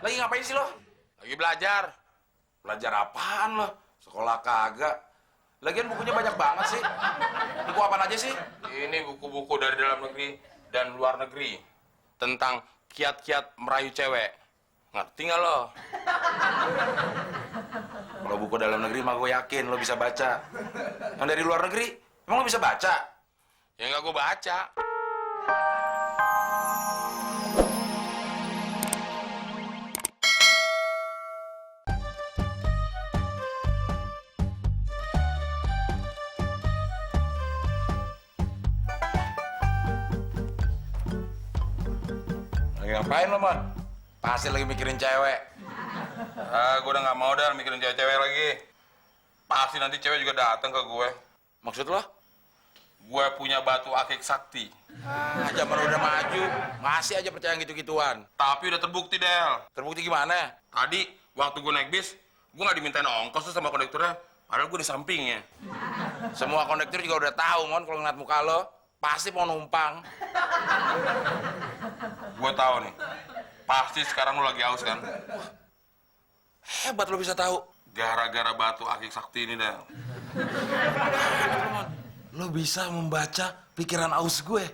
Lagi ngapain sih lo? Lagi belajar. Belajar apaan lo? Sekolah kagak. Lagian bukunya banyak banget sih. Buku apaan aja sih? Ini buku-buku dari dalam negeri dan luar negeri. Tentang kiat-kiat merayu cewek. Ngerti nggak lo? Kalau buku dalam negeri mah gue yakin lo bisa baca. Yang dari luar negeri, emang lo bisa baca? Ya nggak gue baca. Lagi ngapain lo, Mon? Pasti lagi mikirin cewek. Gue udah nggak mau dah mikirin cewek-cewek lagi. Pasti nanti cewek juga datang ke gue. Maksud lo? Gue punya batu akik sakti. Zaman udah maju, masih aja percaya gitu-gituan. Tapi udah terbukti, Del. Terbukti gimana? Tadi, waktu gue naik bis, gue nggak dimintain ongkos tuh sama kondekturnya. Padahal gue di sampingnya. Semua kondektur juga udah tahu, Mon, kalau ngeliat muka lo, pasti mau numpang. Gue tahu nih. Pasti sekarang lu lagi haus kan? Hebat lo bisa tahu. Gara-gara batu akik sakti ini, Del. Lo bisa membaca pikiran aus gue.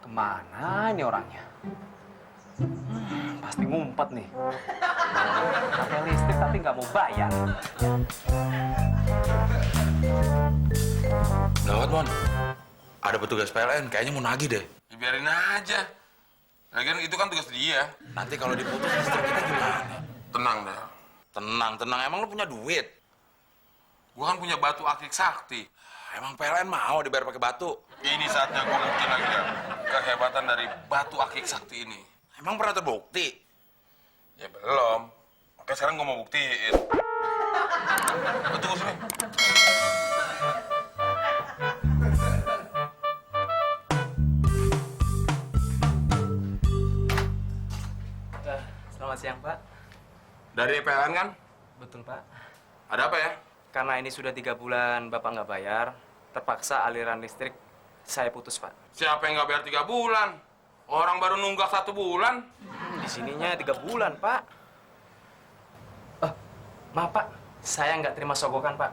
Kemana ini orangnya? Pasti ngumpet nih. Pakai listrik tapi nggak mau bayar. Gawat, Mon. Ada petugas PLN, kayaknya mau nagih deh. Ya, biarin aja. Lagian itu kan tugas dia. Nanti kalau diputus listrik kita gimana? Tenang, Del. Tenang, tenang. Emang lo punya duit? Gue kan punya batu akik sakti. Emang PLN mau dibayar pakai batu? Ini saatnya gue buktiin lagi, Del. Kehebatan dari batu akik sakti ini. Emang pernah terbukti? Ya belum. Makanya sekarang gue mau buktiin. Tunggu sini. Selamat siang, Pak. Dari PLN kan? Betul, Pak. Ada apa ya? Karena ini sudah 3 bulan Bapak nggak bayar, terpaksa aliran listrik saya putus, Pak. Siapa yang nggak bayar 3 bulan? Orang baru nunggak 1 bulan. Di sininya 3 bulan, Pak. Maaf, Pak. Saya nggak terima sogokan, Pak.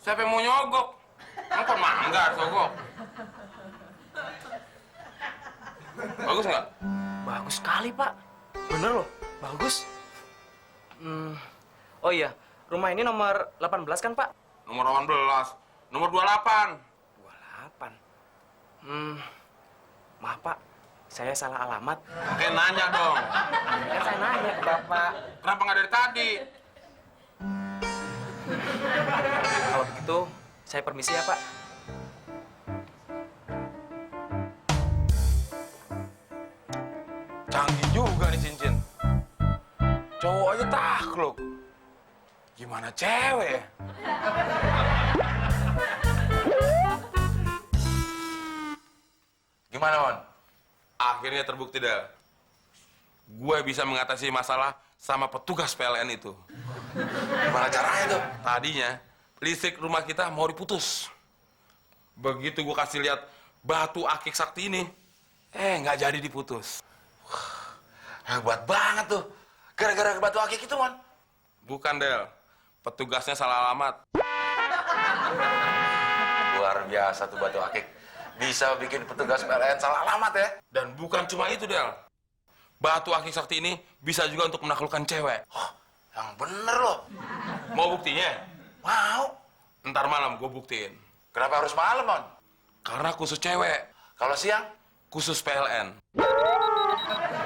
Siapa yang mau nyogok? Emang kon mangga sogok? Bagus nggak? Bagus sekali, Pak. Bener loh, bagus. Oh iya, rumah ini nomor 18 kan, Pak? Nomor 18. Nomor 28. 28. Maaf, Pak. Saya salah alamat. Oke, nanya dong. Kan saya nanya ke Bapak. Kenapa nggak dari tadi? Kalau begitu, saya permisi ya, Pak. Canggih juga nih cincin. Cowok aja takluk. Gimana cewek ya? Gimana, Mon? Akhirnya terbukti, Del. Gue bisa mengatasi masalah sama petugas PLN itu. Gimana caranya tuh? Tadinya, listrik rumah kita mau diputus. Begitu gue kasih lihat batu akik sakti ini, nggak jadi diputus. Hebat banget tuh. Gara-gara batu akik itu, Mon. Bukan, Del. Petugasnya salah alamat. Luar biasa tuh batu akik. Bisa bikin petugas PLN salah alamat ya. Dan bukan cuma itu, Del. Batu akik sakti ini bisa juga untuk menaklukkan cewek. Oh, yang bener loh. Mau buktinya? Mau. Ntar malam gue buktiin. Kenapa harus malam, Mon? Karena khusus cewek, Kalau siang? khusus PLN.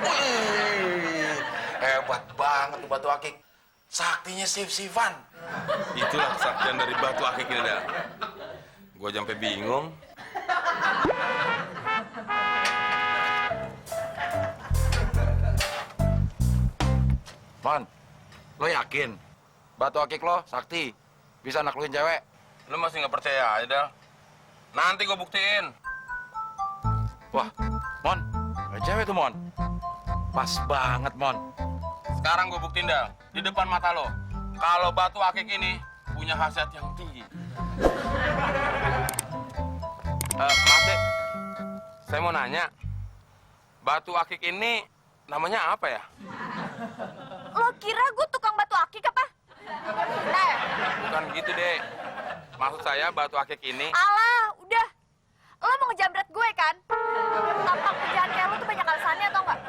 Wih, hebat banget tuh batu akik. Saktinya sif-sifan. Itulah kesaktian dari batu akik ini, Del. Gue sampai bingung. Mon, lo yakin? Batu akik lo sakti. Bisa naklukin cewek? Lu masih nggak percaya aja, Del? Nanti gue buktiin. Wah, Mon, ada cewek tuh, Mon. Pas banget, Mon. Sekarang gue buktiin dah, di depan mata lo. Kalau batu akik ini punya khasiat yang tinggi. Maaf deh, saya mau nanya. Batu akik ini namanya apa ya? Lo kira gue tukang batu akik apa? Nah, Bukan gitu, deh. Maksud saya batu akik ini... alah, udah. Lo mau ngejamret gue kan? Tampak penjahat kayak lo tuh banyak alasannya atau enggak?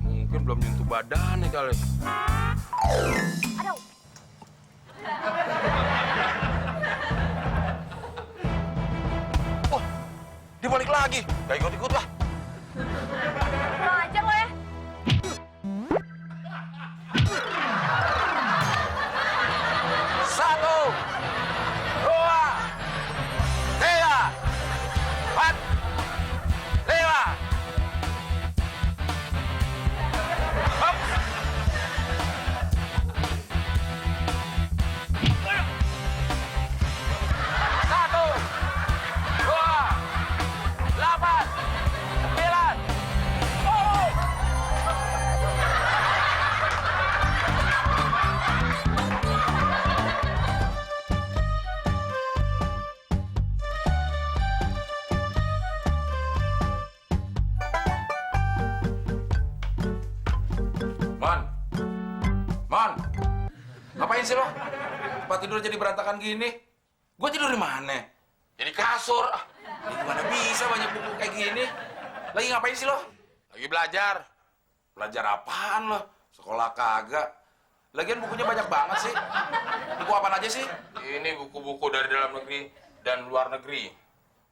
Mungkin belum nyentuh badannya kali. Aduh. Wah, dia balik lagi. Gak ikut-ikut lah. Kurang ajar lo ya. Satu, dua, tiga, empat, lima. Hop. Satu, dua, delapan, sembilan. Oh. Mon, Mon, ngapain sih lo? Tempat tidur jadi berantakan gini. Gue tidur di mana? Jadi kasur. Ya, gimana bisa banyak buku kayak gini? Lagi ngapain sih lo? Lagi belajar. Belajar apaan lo? Sekolah kagak. Lagian bukunya banyak banget sih. Buku apaan aja sih? Ini buku-buku dari dalam negeri dan luar negeri.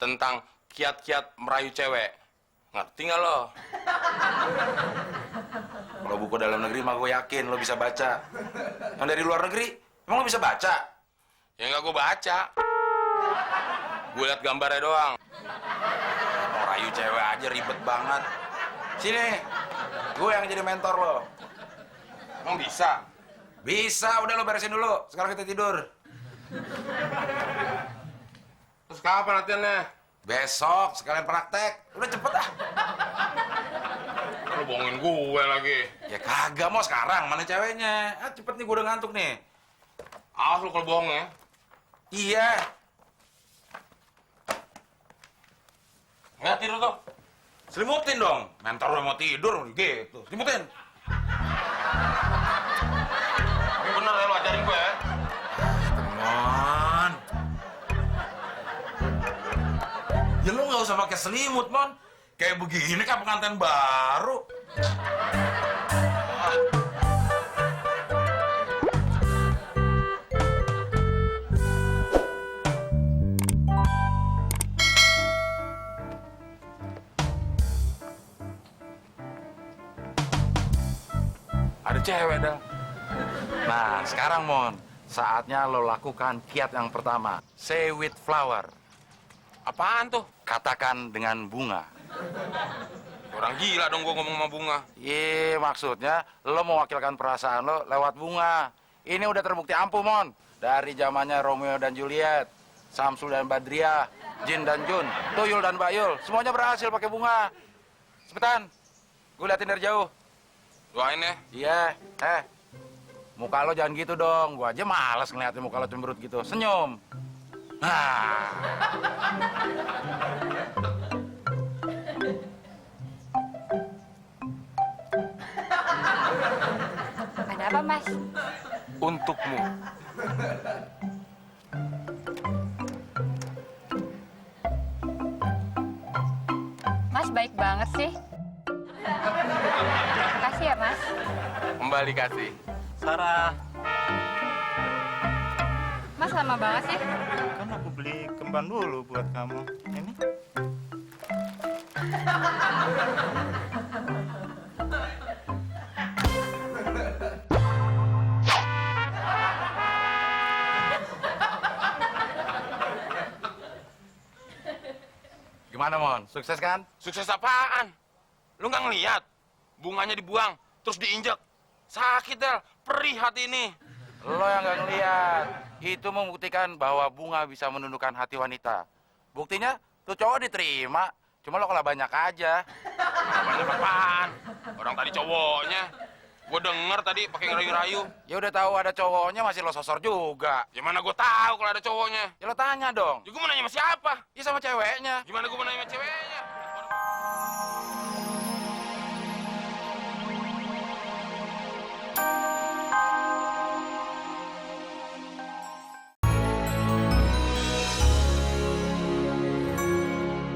Tentang kiat-kiat merayu cewek. Ngerti nggak lo? Kalau buku dalam negeri mah gue yakin lo bisa baca. Yang dari luar negeri, emang lo bisa baca? Ya nggak gue baca. Gue liat gambarnya doang. Mau rayu cewek aja ribet banget. Sini, gue yang jadi mentor lo. Emang bisa? Bisa, udah lo beresin dulu. Sekarang kita tidur. Terus kapan latihannya? Besok sekalian praktek. Udah cepet ah. Lu bohongin gue lagi. Ya kagak mau sekarang, mana ceweknya? Ah, cepet nih, gue udah ngantuk nih. Awas lu kalau bohong ya. Iya. Nggak tidur tuh. Selimutin dong. Mentor udah mau tidur, gitu. Selimutin. Tapi bener ya lu ajarin gue ya. Mon. Ya lu nggak usah pakai selimut, Mon. Kayak begini kan pengantin baru. Ada cewek dah. Nah, sekarang Mon, saatnya lo lakukan kiat yang pertama. Say with flower. Apaan tuh? Katakan dengan bunga. Orang gila dong gue ngomong sama bunga. Iya, maksudnya lo mewakilkan perasaan lo lewat bunga. Ini udah terbukti ampuh, Mon. Dari zamannya Romeo dan Juliet, Samsul dan Badriah, Jin dan Jun, Tuyul dan Bayul, semuanya berhasil pakai bunga. Cepetan, gue liatin dari jauh. Doain ya. Iya, muka lo jangan gitu dong. Gua aja males ngeliatin muka lo cemberut gitu. Senyum. Nah. Ada apa, Mas? Untukmu. Mas baik banget sih. Makasih ya, Mas. Kembali kasih. Sarah, Mas lama banget sih. kan aku beli kembang dulu buat kamu. Ini Gimana, Mon? Sukses kan? Sukses apaan? Lu nggak ngeliat? Bunganya dibuang, terus diinjak. Sakit, Del. Perih hati ini. Lo yang nggak ngeliat. Itu membuktikan bahwa bunga bisa menundukkan hati wanita. Buktinya, tuh cowok diterima. Cuma lo kalah banyak aja. Banyak apaan? Orang tadi cowoknya. Gue denger tadi pakai ngerayu-rayu. Ya udah tahu ada cowoknya masih lo sosor juga. Gimana gue tahu kalau ada cowoknya? Ya lo tanya dong. Ya gue mau nanya sama siapa? Ya sama ceweknya. Gimana gue mau nanya sama ceweknya?